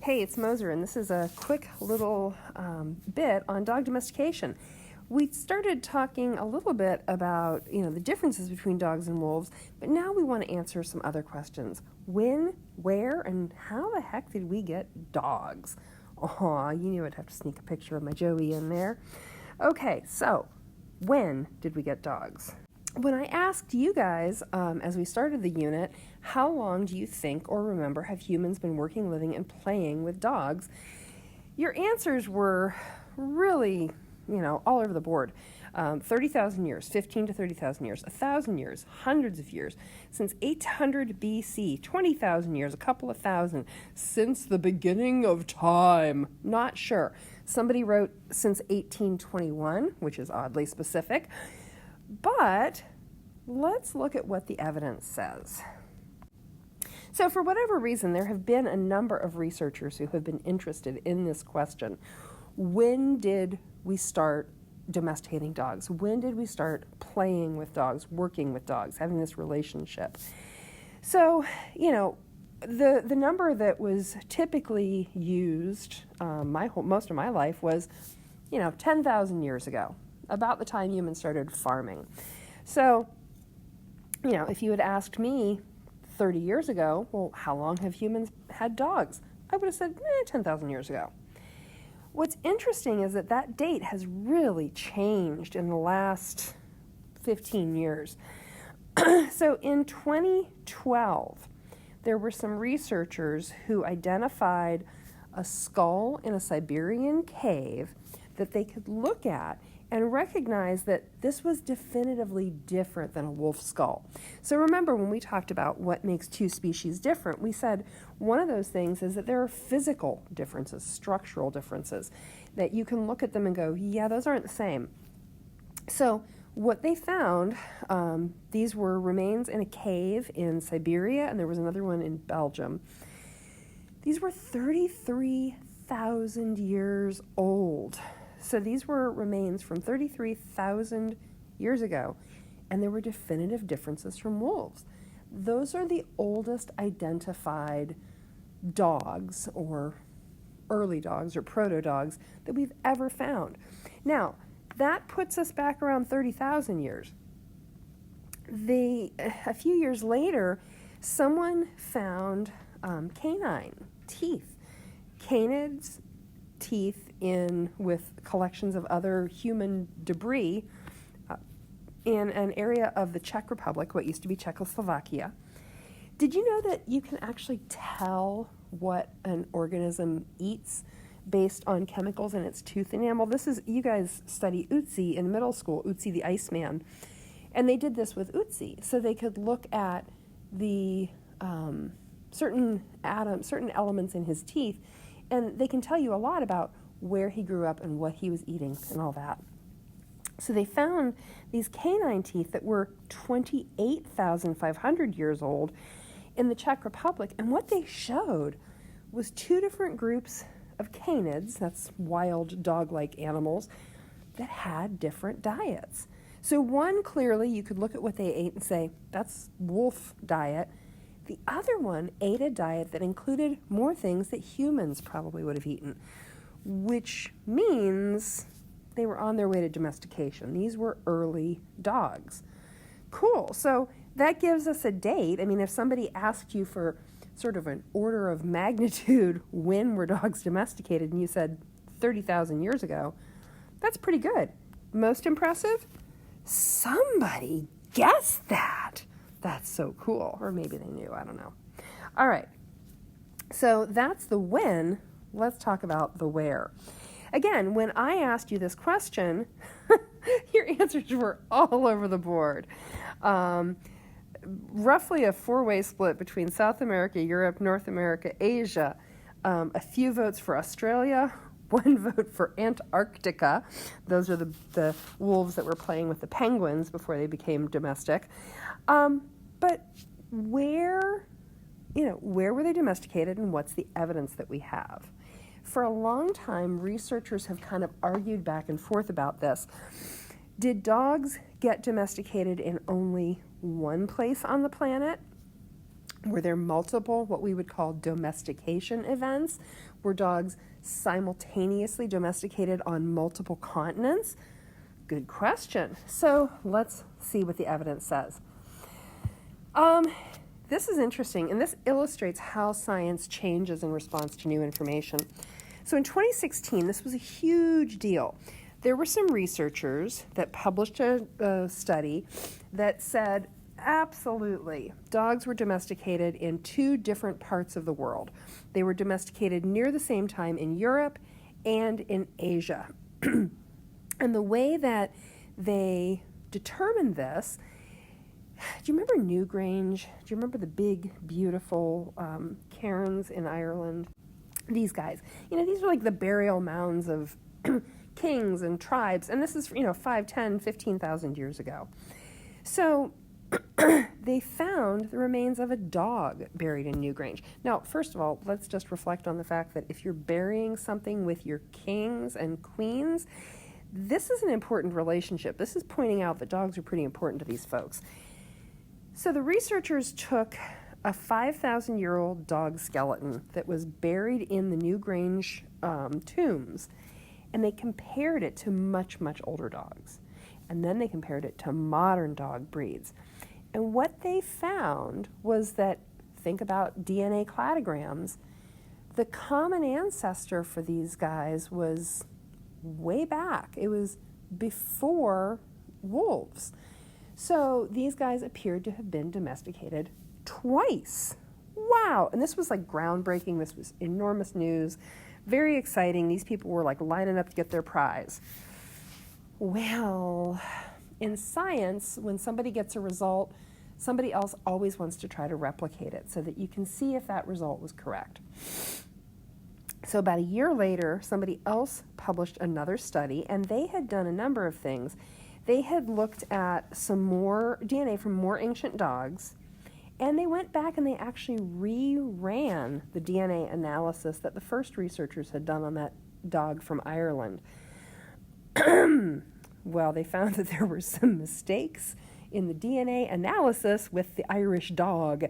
Hey, it's Moser, and this is a quick little bit on dog domestication. We started talking a little bit about, the differences between dogs and wolves, but now we want to answer some other questions. When, where, and how the heck did we get dogs? Aw, you knew I'd have to sneak a picture of my Joey in there. Okay, so when did we get dogs? When I asked you guys, as we started the unit, how long do you think or remember have humans been working, living, and playing with dogs? Your answers were really, all over the board. 30,000 years, 15 to 30,000 years, 1,000 years, hundreds of years, since 800 BC, 20,000 years, a couple of thousand, since the beginning of time. Not sure. Somebody wrote since 1821, which is oddly specific. But let's look at what the evidence says. So for whatever reason, there have been a number of researchers who have been interested in this question. When did we start domesticating dogs? When did we start playing with dogs, working with dogs, having this relationship? So, the number that was typically used most of my life was, 10,000 years ago, about the time humans started farming. So, if you had asked me 30 years ago, well, how long have humans had dogs? I would have said, 10,000 years ago. What's interesting is that date has really changed in the last 15 years. So in 2012, there were some researchers who identified a skull in a Siberian cave that they could look at and recognize that this was definitively different than a wolf skull. So remember when we talked about what makes two species different, we said one of those things is that there are physical differences, structural differences, that you can look at them and go, yeah, those aren't the same. So what they found, these were remains in a cave in Siberia, and there was another one in Belgium. These were 33,000 years old. So these were remains from 33,000 years ago, and there were definitive differences from wolves. Those are the oldest identified dogs, or early dogs, or proto-dogs, that we've ever found. Now, that puts us back around 30,000 years. A few years later, someone found canine teeth. Canids' teeth with collections of other human debris in an area of the Czech Republic, what used to be Czechoslovakia. Did you know that you can actually tell what an organism eats based on chemicals in its tooth enamel? You guys study Ötzi in middle school, Ötzi the Iceman, and they did this with Ötzi, so they could look at the certain elements in his teeth, and they can tell you a lot about where he grew up and what he was eating and all that. So they found these canine teeth that were 28,500 years old in the Czech Republic, and what they showed was two different groups of canids, that's wild dog-like animals, that had different diets. So one, clearly, you could look at what they ate and say, that's wolf diet. The other one ate a diet that included more things that humans probably would have eaten, which means they were on their way to domestication. These were early dogs. Cool. So that gives us a date. I mean, if somebody asked you for sort of an order of magnitude when were dogs domesticated and you said 30,000 years ago, that's pretty good. Most impressive? Somebody guessed that. That's so cool. Or maybe they knew. I don't know. All right. So that's the when. Let's talk about the where. Again, when I asked you this question, your answers were all over the board. Roughly a four-way split between South America, Europe, North America, Asia. A few votes for Australia, one vote for Antarctica. Those are the wolves that were playing with the penguins before they became domestic. But where were they domesticated, and what's the evidence that we have? For a long time, researchers have kind of argued back and forth about this. Did dogs get domesticated in only one place on the planet? Were there multiple, what we would call domestication events? Were dogs simultaneously domesticated on multiple continents? Good question. So let's see what the evidence says. This is interesting, and this illustrates how science changes in response to new information. So in 2016, this was a huge deal. There were some researchers that published a study that said, absolutely, dogs were domesticated in 2 different parts of the world. They were domesticated near the same time in Europe and in Asia. And the way that they determined this, do you remember Newgrange? Do you remember the big, beautiful cairns in Ireland? These guys, these are like the burial mounds of kings and tribes, and this is, 5, 10, 15,000 years ago. So they found the remains of a dog buried in Newgrange. Now, first of all, let's just reflect on the fact that if you're burying something with your kings and queens, this is an important relationship. This is pointing out that dogs are pretty important to these folks. So the researchers took a 5,000-year-old dog skeleton that was buried in the Newgrange tombs, and they compared it to much, much older dogs. And then they compared it to modern dog breeds. And what they found was that, think about DNA cladograms, the common ancestor for these guys was way back. It was before wolves. So these guys appeared to have been domesticated twice. Wow. And this was like groundbreaking. This was enormous news. Very exciting. These people were like lining up to get their prize. Well, in science, when somebody gets a result, somebody else always wants to try to replicate it so that you can see if that result was correct. So about a year later, somebody else published another study, and they had done a number of things. They had looked at some more DNA from more ancient dogs, and they went back and they actually reran the DNA analysis that the first researchers had done on that dog from Ireland. Well, they found that there were some mistakes in the DNA analysis with the Irish dog.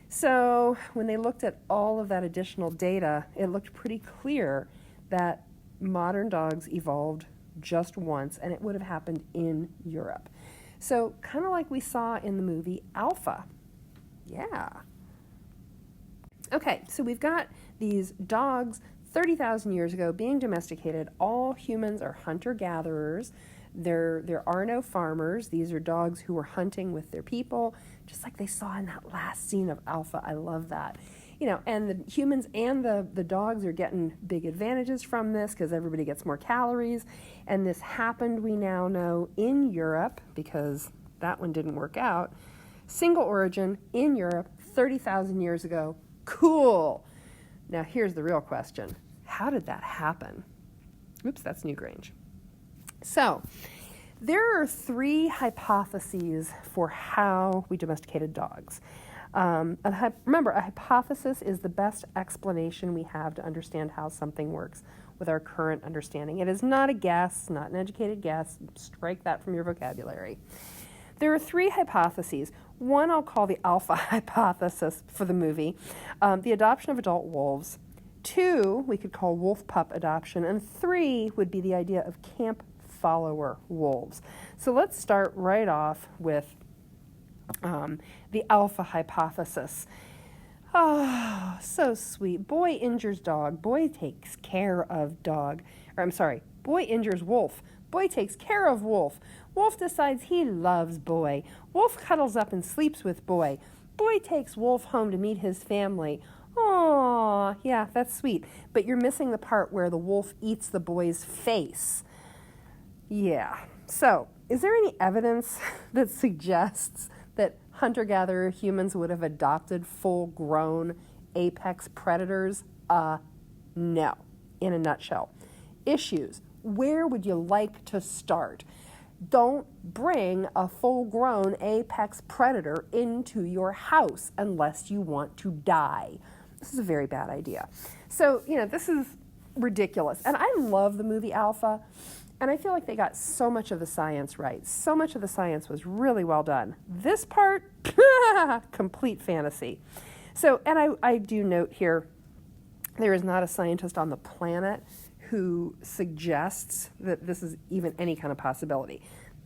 So when they looked at all of that additional data, it looked pretty clear that modern dogs evolved just once, and it would have happened in Europe. So kind of like we saw in the movie Alpha. Yeah. Okay, so we've got these dogs 30,000 years ago being domesticated. All humans are hunter-gatherers. There are no farmers. These are dogs who were hunting with their people, just like they saw in that last scene of Alpha. I love that. And the humans and the dogs are getting big advantages from this because everybody gets more calories. And this happened, we now know, in Europe, because that one didn't work out. Single origin in Europe 30,000 years ago. Cool. Now here's the real question. How did that happen? Oops, that's Newgrange. So there are 3 hypotheses for how we domesticated dogs. Remember, a hypothesis is the best explanation we have to understand how something works with our current understanding. It is not a guess, not an educated guess. Strike that from your vocabulary. There are 3 hypotheses. One I'll call the Alpha hypothesis for the movie, the adoption of adult wolves. 2 we could call wolf pup adoption, and 3 would be the idea of camp follower wolves. So let's start right off with the Alpha hypothesis. Oh, so sweet. Boy injures dog. Boy takes care of dog. Boy injures wolf. Boy takes care of wolf. Wolf decides he loves boy. Wolf cuddles up and sleeps with boy. Boy takes wolf home to meet his family. Aw, yeah, that's sweet. But you're missing the part where the wolf eats the boy's face. Yeah. So, is there any evidence that suggests that hunter-gatherer humans would have adopted full-grown apex predators? No, in a nutshell. Issues. Where would you like to start? Don't bring a full-grown apex predator into your house unless you want to die. This is a very bad idea. So, this is ridiculous. And I love the movie Alpha. And I feel like they got so much of the science right. So much of the science was really well done. This part, complete fantasy. So, and I do note here, there is not a scientist on the planet who suggests that this is even any kind of possibility.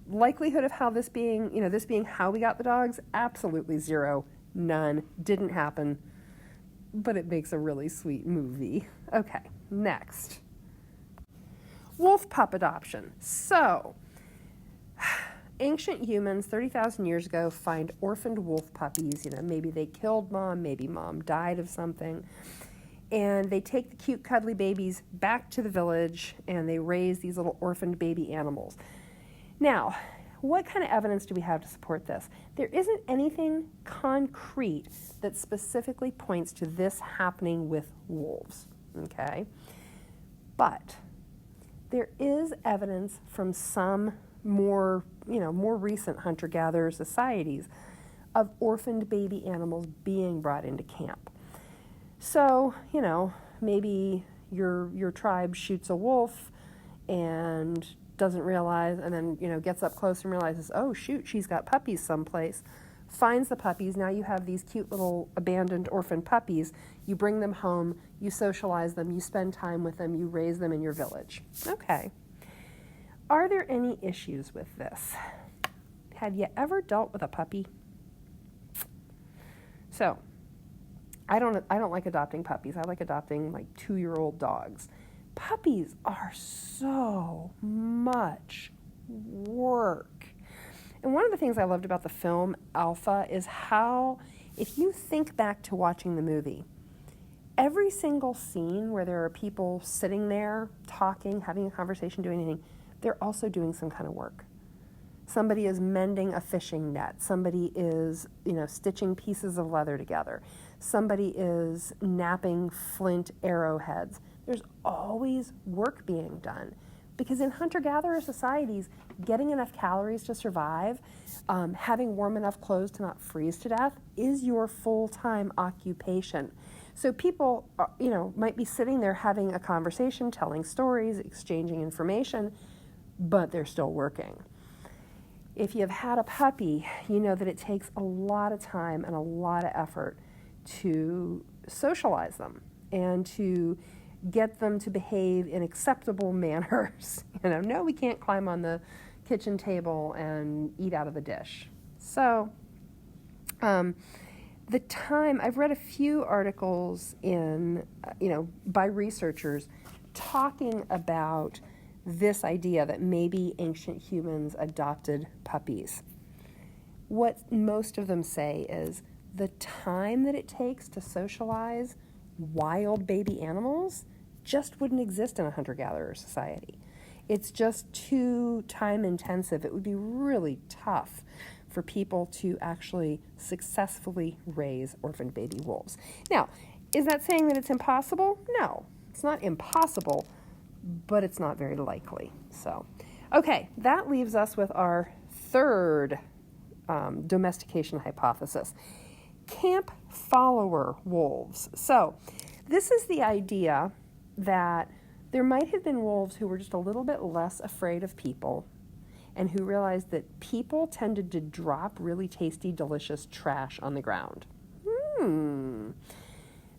Likelihood of how this being, this being how we got the dogs, absolutely zero, none, didn't happen, but it makes a really sweet movie. Okay, next. Wolf pup adoption. So, ancient humans 30,000 years ago find orphaned wolf puppies. Maybe they killed mom, maybe mom died of something. And they take the cute, cuddly babies back to the village and they raise these little orphaned baby animals. Now, what kind of evidence do we have to support this? There isn't anything concrete that specifically points to this happening with wolves, okay? But there is evidence from some more recent hunter-gatherer societies of orphaned baby animals being brought into camp. So, maybe your tribe shoots a wolf and doesn't realize, and then, gets up close and realizes, oh, shoot, she's got puppies someplace, finds the puppies. Now you have these cute little abandoned orphaned puppies. You bring them home, you socialize them, you spend time with them, you raise them in your village. Okay. Are there any issues with this? Had you ever dealt with a puppy? So, I don't like adopting puppies. I like adopting like 2-year-old dogs. Puppies are so much work. And one of the things I loved about the film Alpha is how, if you think back to watching the movie, every single scene where there are people sitting there talking, having a conversation, doing anything, they're also doing some kind of work. Somebody is mending a fishing net. Somebody is, stitching pieces of leather together. Somebody is knapping flint arrowheads. There's always work being done. Because in hunter-gatherer societies, getting enough calories to survive, having warm enough clothes to not freeze to death is your full-time occupation. So people, might be sitting there having a conversation, telling stories, exchanging information, but they're still working. If you've had a puppy, you know that it takes a lot of time and a lot of effort to socialize them and to get them to behave in acceptable manners. No, we can't climb on the kitchen table and eat out of the dish. So, the time, I've read a few articles by researchers talking about this idea that maybe ancient humans adopted puppies. What most of them say is the time that it takes to socialize wild baby animals just wouldn't exist in a hunter-gatherer society. It's just too time intensive. It would be really tough for people to actually successfully raise orphaned baby wolves. Now, is that saying that it's impossible? No, it's not impossible, but it's not very likely. So, okay, that leaves us with our third domestication hypothesis. Camp follower wolves. So, this is the idea that there might have been wolves who were just a little bit less afraid of people and who realized that people tended to drop really tasty, delicious trash on the ground.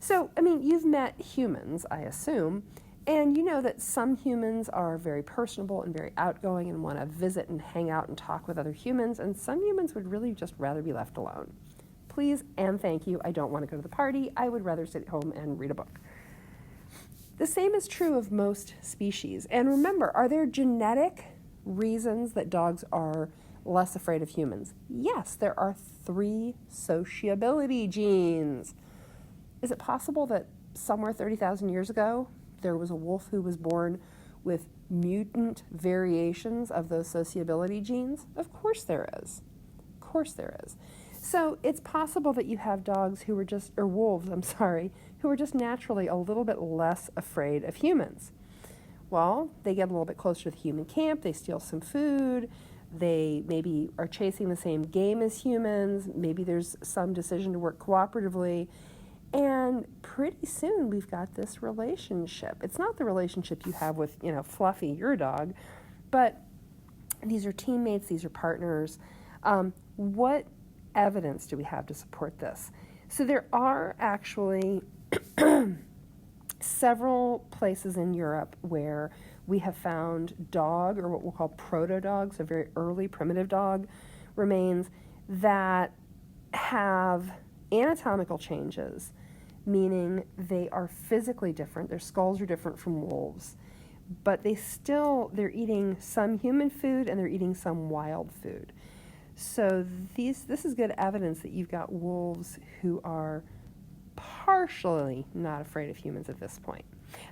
So, you've met humans, I assume, and you know that some humans are very personable and very outgoing and want to visit and hang out and talk with other humans, and some humans would really just rather be left alone. Please and thank you, I don't want to go to the party. I would rather sit at home and read a book. The same is true of most species. And remember, are there genetic reasons that dogs are less afraid of humans? Yes, there are 3 sociability genes. Is it possible that somewhere 30,000 years ago, there was a wolf who was born with mutant variations of those sociability genes? Of course there is. Of course there is. So it's possible that you have dogs who were wolves, who are just naturally a little bit less afraid of humans. Well, they get a little bit closer to the human camp, they steal some food, they maybe are chasing the same game as humans, maybe there's some decision to work cooperatively, and pretty soon we've got this relationship. It's not the relationship you have with, Fluffy, your dog, But these are teammates, these are partners. What evidence do we have to support this? So there are actually several places in Europe where we have found dog, or what we'll call proto-dogs, a very early primitive dog, remains that have anatomical changes, meaning they are physically different. Their skulls are different from wolves, but they're eating some human food and they're eating some wild food. So this is good evidence that you've got wolves who are partially not afraid of humans at this point.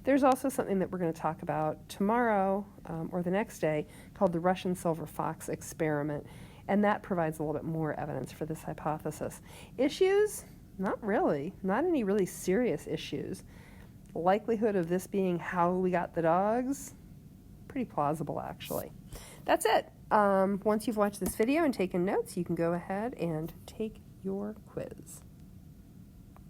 There's also something that we're going to talk about tomorrow or the next day called the Russian silver fox experiment, and that provides a little bit more evidence for this hypothesis. Issues? Not really. Not any really serious issues. Likelihood of this being how we got the dogs? Pretty plausible, actually. That's it. Once you've watched this video and taken notes, you can go ahead and take your quiz.